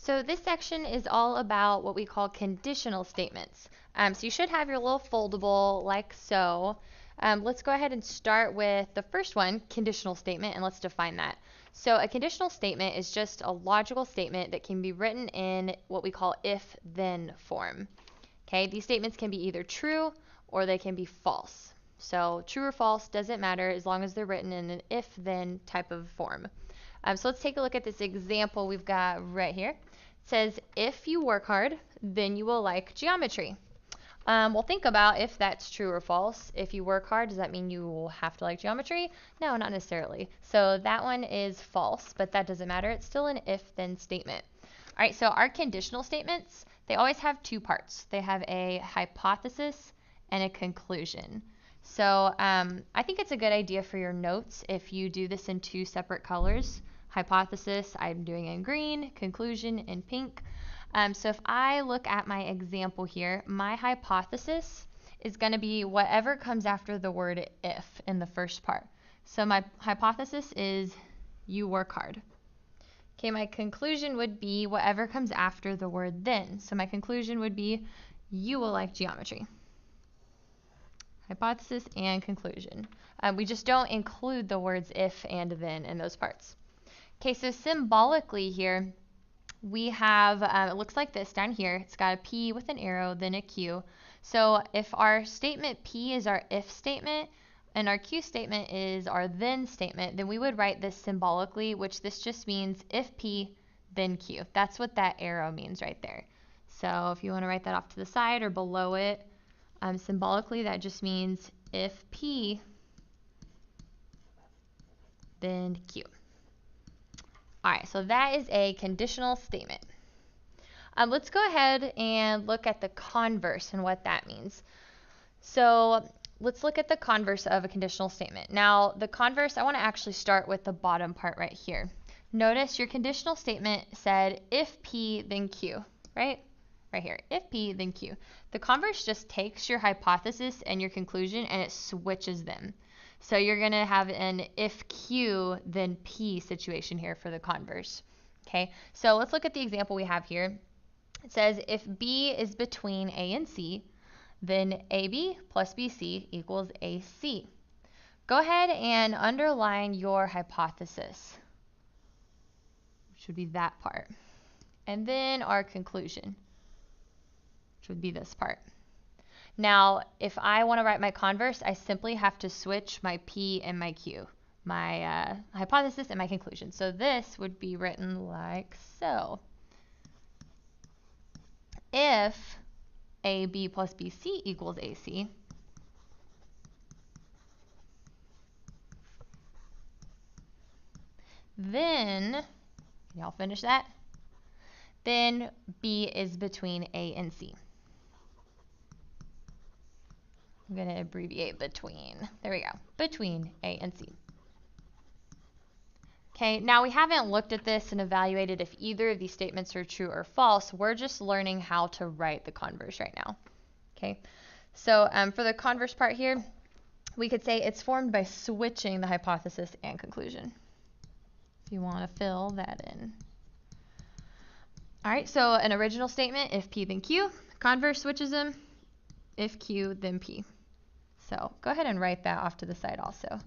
So this section is all about what we call conditional statements. So you should have your little foldable like so. Let's go ahead and start with the first one, conditional statement, and let's define that. So a conditional statement is just a logical statement that can be written in what we call if-then form. Okay, these statements can be either true or they can be false. So true or false doesn't matter as long as they're written in an if-then type of form. So let's take a look at this example we've got right here. It says, if you work hard, then you will like geometry. Well, think about if that's true or false. If you work hard, does that mean you will have to like geometry? No, not necessarily. So that one is false, but that doesn't matter. It's still an if-then statement. All right, so our conditional statements, they always have two parts. They have a hypothesis and a conclusion. So I think it's a good idea for your notes if you do this in two separate colors. Hypothesis, I'm doing in green, conclusion in pink. So if I look at my example here, my hypothesis is going to be whatever comes after the word if in the first part. So my hypothesis is you work hard. Okay, my conclusion would be whatever comes after the word then. So my conclusion would be you will like geometry. Hypothesis and conclusion. We just don't include the words if and then in those parts. Okay, so symbolically here, we have, it looks like this down here. It's got a P with an arrow, then a Q. So if our statement P is our if statement, and our Q statement is our then statement, then we would write this symbolically, which this just means if P, then Q. That's what that arrow means right there. So if you want to write that off to the side or below it, symbolically that just means if P, then Q. All right, so that is a conditional statement. Let's go ahead and look at the converse and what that means. So let's look at the converse of a conditional statement. Now, the converse, I want to actually start with the bottom part right here. Notice your conditional statement said if P, then Q, right? Right here, if P, then Q. The converse just takes your hypothesis and your conclusion and it switches them. So you're going to have an if Q, then P situation here for the converse. Okay, so let's look at the example we have here. It says if B is between A and C, then AB plus BC equals AC. Go ahead and underline your hypothesis, which would be that part. And then our conclusion, which would be this part. Now, if I want to write my converse, I simply have to switch my P and my Q, my hypothesis and my conclusion. So this would be written like so. If AB plus BC equals AC, then, can y'all finish that? Then B is between A and C. I'm going to abbreviate between. There we go. Between A and C. Okay, now we haven't looked at this and evaluated if either of these statements are true or false. We're just learning how to write the converse right now. Okay, so for the converse part here, we could say it's formed by switching the hypothesis and conclusion. If you want to fill that in. All right, so an original statement, if P then Q. Converse switches them, if Q then P. So go ahead and write that off to the side also.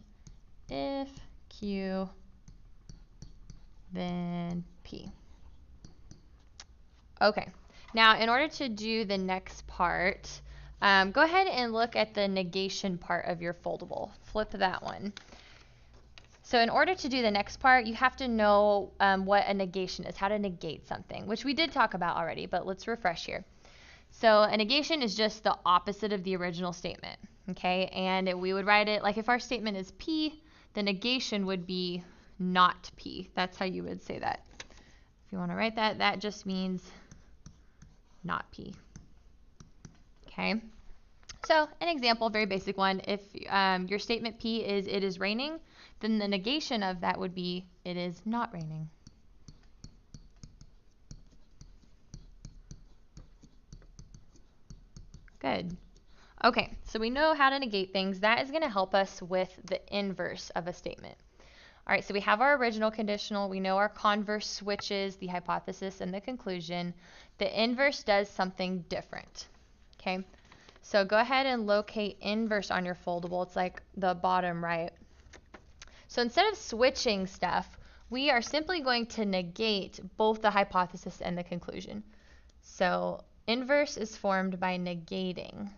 If Q then P. Okay, now in order to do the next part, go ahead and look at the negation part of your foldable. Flip that one. So in order to do the next part, you have to know what a negation is, how to negate something, which we did talk about already, but let's refresh here. So a negation is just the opposite of the original statement, okay? And we would write it, like if our statement is P, the negation would be not P. That's how you would say that. If you want to write that, that just means not P. Okay? So an example, very basic one, if your statement P is it is raining, then the negation of that would be it is not raining. Good. Okay, so we know how to negate things. That is going to help us with the inverse of a statement. All right, so we have our original conditional. We know our converse switches the hypothesis and the conclusion. The inverse does something different. Okay, so go ahead and locate inverse on your foldable. It's like the bottom right. So instead of switching stuff, we are simply going to negate both the hypothesis and the conclusion. So inverse is formed by negating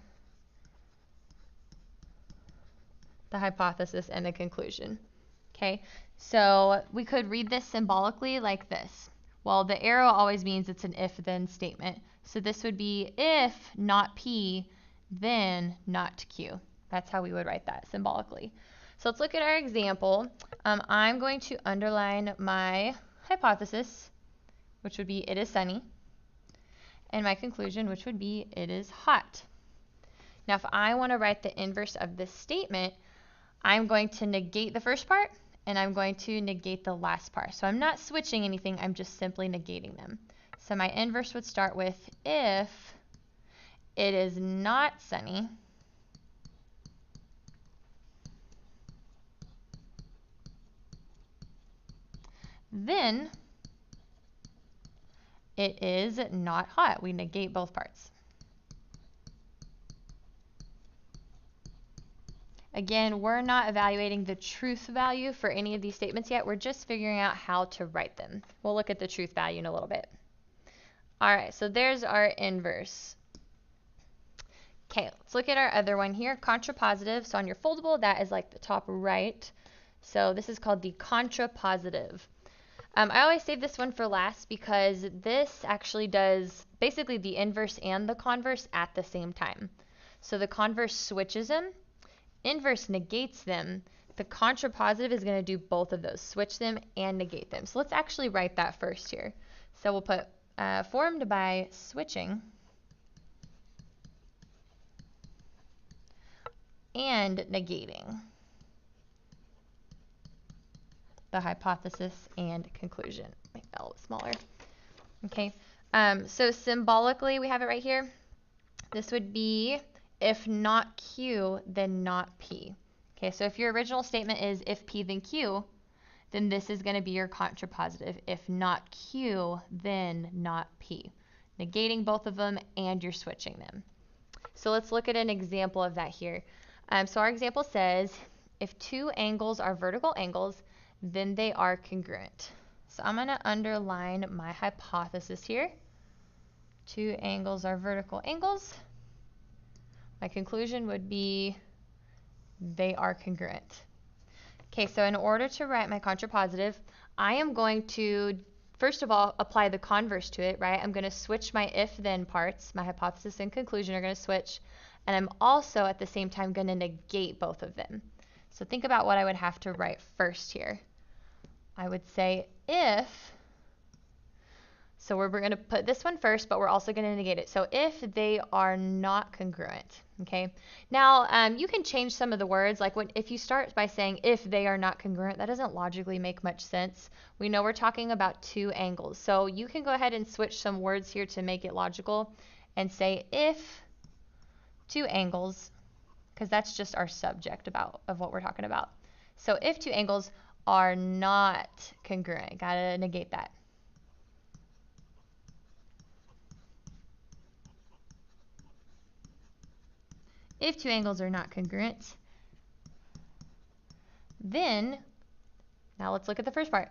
the hypothesis and the conclusion. Okay, so we could read this symbolically like this. Well, the arrow always means it's an if-then statement. So this would be if not P, then not Q. That's how we would write that symbolically. So let's look at our example. I'm going to underline my hypothesis, which would be it is sunny, and my conclusion, which would be it is hot. Now, if I want to write the inverse of this statement, I'm going to negate the first part, and I'm going to negate the last part. So I'm not switching anything, I'm just simply negating them. So my inverse would start with if it is not sunny, then it is not hot. We negate both parts. Again, we're not evaluating the truth value for any of these statements yet. We're just figuring out how to write them. We'll look at the truth value in a little bit. All right, so there's our inverse. Okay, let's look at our other one here, contrapositive. So on your foldable, that is like the top right. So this is called the contrapositive. I always save this one for last because this actually does basically the inverse and the converse at the same time. So the converse switches them, inverse negates them. The contrapositive is going to do both of those, switch them and negate them. So let's actually write that first here. So we'll put formed by switching and negating the hypothesis and conclusion. Make that a little smaller. Okay, so symbolically we have it right here. This would be if not Q, then not P. Okay, so if your original statement is if P, then Q, then this is going to be your contrapositive. If not Q, then not P. Negating both of them and you're switching them. So let's look at an example of that here. So our example says if two angles are vertical angles, then they are congruent. So I'm going to underline my hypothesis here. Two angles are vertical angles. My conclusion would be they are congruent. Okay, so in order to write my contrapositive, I am going to, first of all, apply the converse to it, right? I'm going to switch my if-then parts. My hypothesis and conclusion are going to switch. And I'm also, at the same time, going to negate both of them. So think about what I would have to write first here. I would say if, so we're going to put this one first, but we're also going to negate it. So if they are not congruent, okay? Now, you can change some of the words. Like if you start by saying if they are not congruent, that doesn't logically make much sense. We know we're talking about two angles. So you can go ahead and switch some words here to make it logical and say if two angles, because that's just our subject of what we're talking about. So if two angles are not congruent, gotta negate that. If two angles are not congruent, then, now let's look at the first part.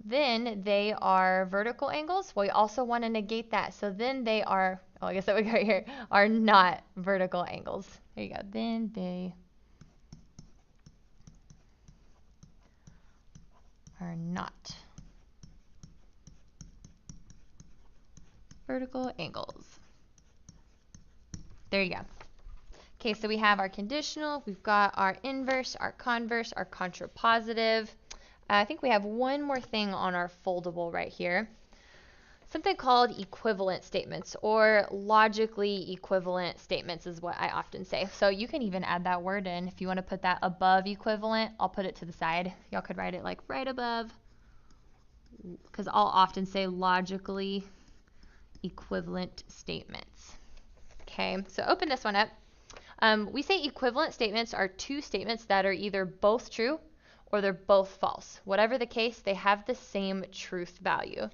Then they are vertical angles. Well, we also want to negate that. So then they are, oh, I guess that would go right here, are not vertical angles. There you go. Then they are not vertical angles. There you go. Okay, so we have our conditional, we've got our inverse, our converse, our contrapositive. I think we have one more thing on our foldable right here. Something called equivalent statements, or logically equivalent statements is what I often say. So you can even add that word in. If you want to put that above equivalent, I'll put it to the side. Y'all could write it like right above, because I'll often say logically equivalent statements. Okay, so open this one up. We say equivalent statements are two statements that are either both true or they're both false. Whatever the case, they have the same truth value.